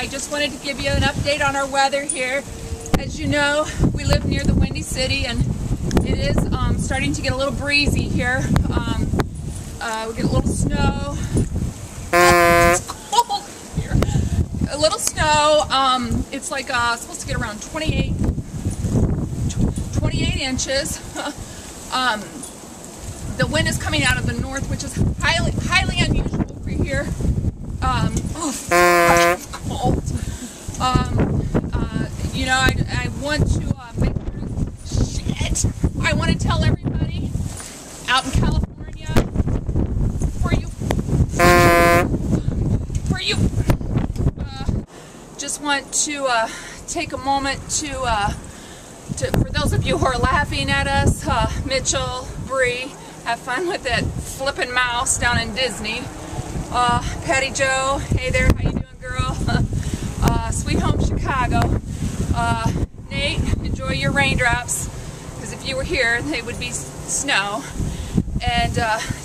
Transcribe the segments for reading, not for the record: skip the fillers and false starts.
I just wanted to give you an update on our weather here. As you know, we live near the Windy City, and it is starting to get a little breezy here. We get a little snow. It's cold here. A little snow. It's like supposed to get around 28 inches. The wind is coming out of the north, which is highly unusual for here. Cold. You know, I want to I want to tell everybody out in California, just want to take a moment to for those of you who are laughing at us, Mitchell, Bree, have fun with that flippin' mouse down in Disney. Patty Jo, hey there, how you doing, girl? Sweet home Chicago. Nate, enjoy your raindrops, because if you were here, they would be snow. And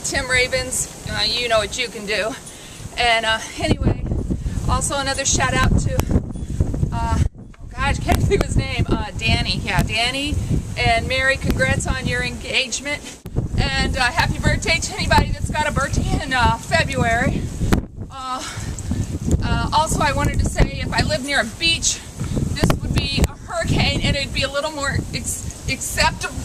Tim Ravens, you know what you can do. And anyway, also another shout out to, oh gosh, I can't think of his name, Danny. Yeah, Danny and Mary, congrats on your engagement. And happy birthday to anybody that's got a birthday in February. Also, I wanted to say, if I lived near a beach, this would be a hurricane, and it'd be a little more acceptable.